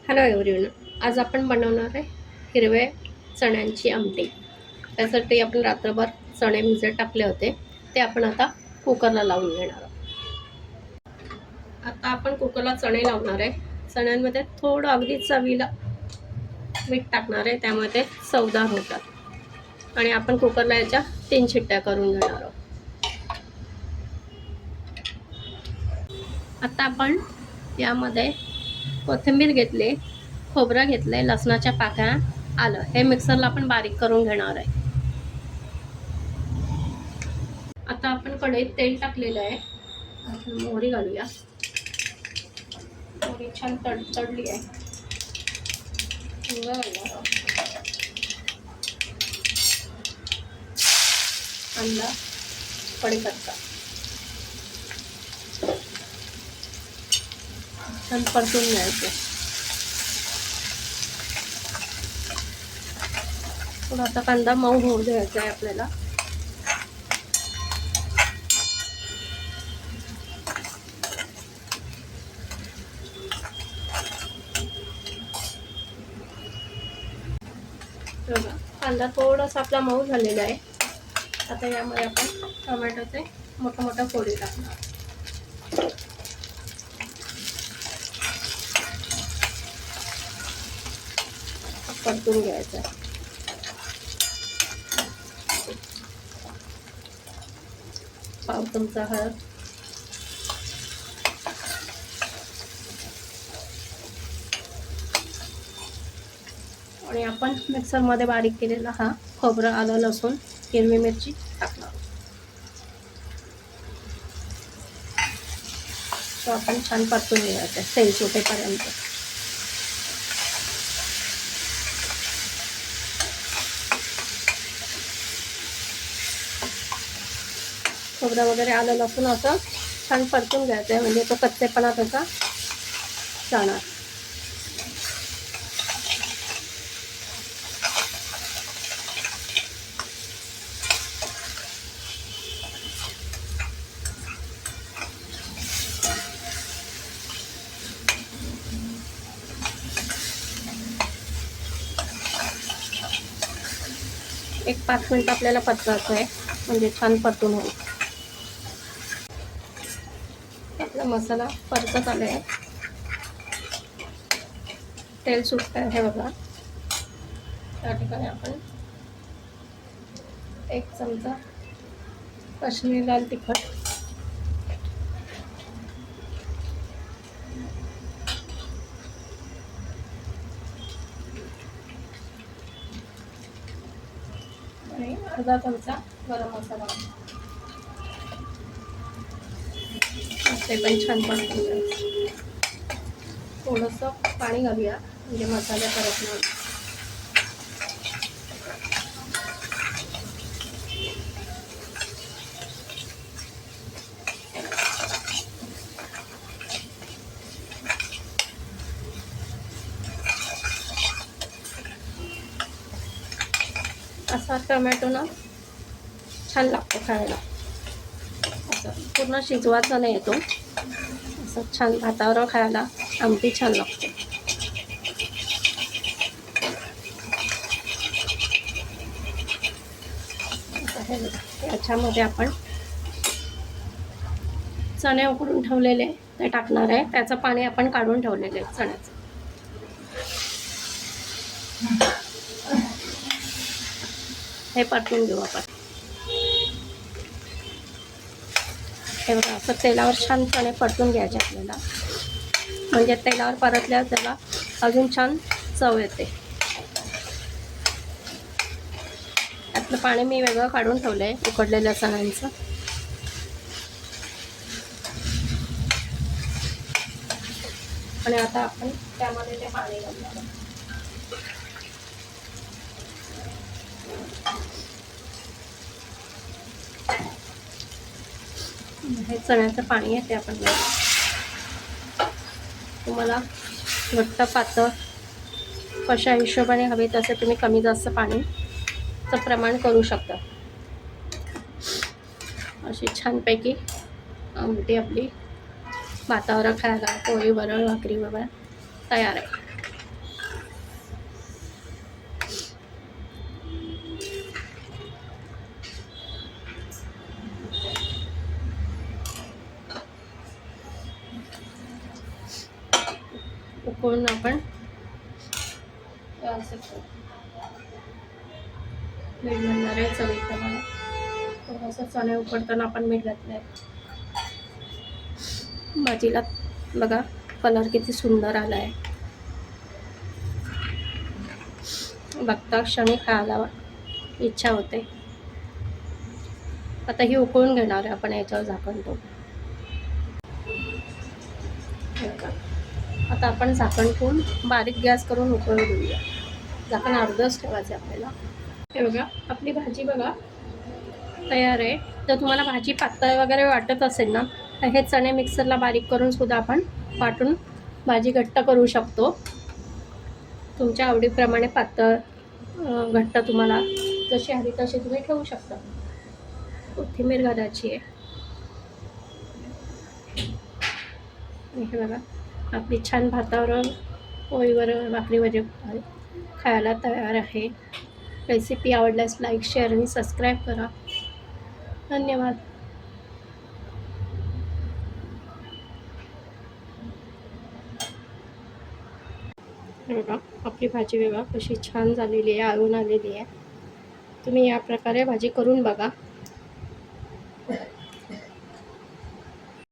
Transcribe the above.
Hello everyone, आज आपण बनवणार आहे हिरवे चण्यांची आमटी। त्यासाठी आपण रात्रभर चणे भिजत टाकले होते, ते आपण आता कुकरला लावून घेणार आहोत। आता आपण कुकरला चणे लावणार आहे। चण्यांमध्ये थोडं अगदी चवीला मीठ टाकणार आहे, त्यामुळे ते चवदार होतात। आणि आपण कुकरला याच्या 3 शिट्ट्या करून घेणार आहोत। आता आपण यामध्ये कोथिंबीर घेतली, खोबरं घेतलंय, लसणाच्या पाकळ्या, आलं, हे मिक्सरला आपण बारीक करून घेणार आहे। आता आपण कढईत तेल टाकलेलं आहे, मोहरी घालूया। मोहरी छान तडतडली आहे, हिंग घालणार आहोत, कांदा, कढीपत्ता छान परतून घ्यायचं। थोडासा कांदा मऊ होऊ द्यायचा आहे आपल्याला। कांदा थोडासा आपला मऊ झालेला आहे। आता यामध्ये आपण टोमॅटोचे मोठ्या फोडी टाकणार। परतून घ्यायचं। पाव चमचा हळद, आणि आपण मिक्सरमध्ये बारीक केलेला हा खोबरं, आलं, लसूण, हिरवी मिरची टाकणार। तो आपण छान परतून घ्यायचं तेल सुटेपर्यंत। खोबरं वगैरे, आलं, लसूण असं छान परतून घ्यायचं आहे, म्हणजे तो कच्चेपणा त्याचा जाणार। एक 5 मिनिट आपल्याला परतायचं आहे, म्हणजे छान परतून होईल। आपला मसाला परतत आला आहे, तेल सुटत आहे बघा। त्या ठिकाणी आपण 1 चमचा काश्मीरी लाल तिखट, आणि अर्धा चमचा गरम मसाला, ते पण छान परतून घ्यायचं। थोडंसं पाणी घालूया, म्हणजे मसाले परतणार। असा टोमॅटो ना छान लागतो खायला, असं पूर्ण शिजवायचा नाही येतो, असं छान भातावर खायला आमटी छान लागते। याच्यामध्ये आपण चणे उकडून ठेवलेले ते टाकणार आहे। त्याचं पाणी आपण काढून ठेवलेले आहे चण्याचं। हे परतून घेऊ आपण। हे बघा, असं तेलावर छान चणे परतून घ्यायचे आपल्याला, म्हणजे तेलावर परतल्यावर त्याला अजून छान चव येते। त्यातलं पाणी मी वेगळं काढून ठेवलं आहे उकडलेल्या चण्यांचं। आणि आता आपण त्यामध्ये ते पाणी घालणार। हे चण्याचं पाणी आहे ते आपण तुम्हाला घट्ट पातळ कशा हिशोबाने हवे तसे तुम्ही कमी जास्त पाणीचं प्रमाण करू शकता। अशी छानपैकी आमटी आपली भातावर खायला, पोळी, वरण, भाकरी वगैरे तयार आहे। उकळून आपण असं मीठ घालणार आहे चवीप्रमाणे. थोडंसं चणे उकडताना आपण मीठ घातलं आहे. भाजीला बघा कलर किती सुंदर आला आहे. बघता क्षणी खायला इच्छा होते. आता ही उकळून घेणार आहे आपण याच्यावर झाकण ठेवून. आता आपण झाकण ठेवून बारीक गॅस करून उकळून घेऊया. झाकण अर्धच ठेवायचं आपल्याला. हे बघा आपली भाजी बघा तयार आहे. जर तुम्हाला भाजी पातळ वगैरे वाटत असेल ना तर हे चणे मिक्सरला बारीक करून सुद्धा आपण वाटून भाजी घट्ट करू शकतो. तुमच्या आवडीप्रमाणे पातळ घट्ट तुम्हाला जशी हवी तशी तुम्ही ठेवू शकता. कोथिंबीर घालायची आहे. हे बघा आपली छान भातावर पोळीवर भाकरीवर खायला तयार आहे. रेसिपी आवडल्यास लाईक शेअर आणि सबस्क्राईब करा. धन्यवाद. बघा आपली भाजी बघा कशी छान झालेली आहे, आळून आलेली आहे. तुम्ही या प्रकारे भाजी करून बघा.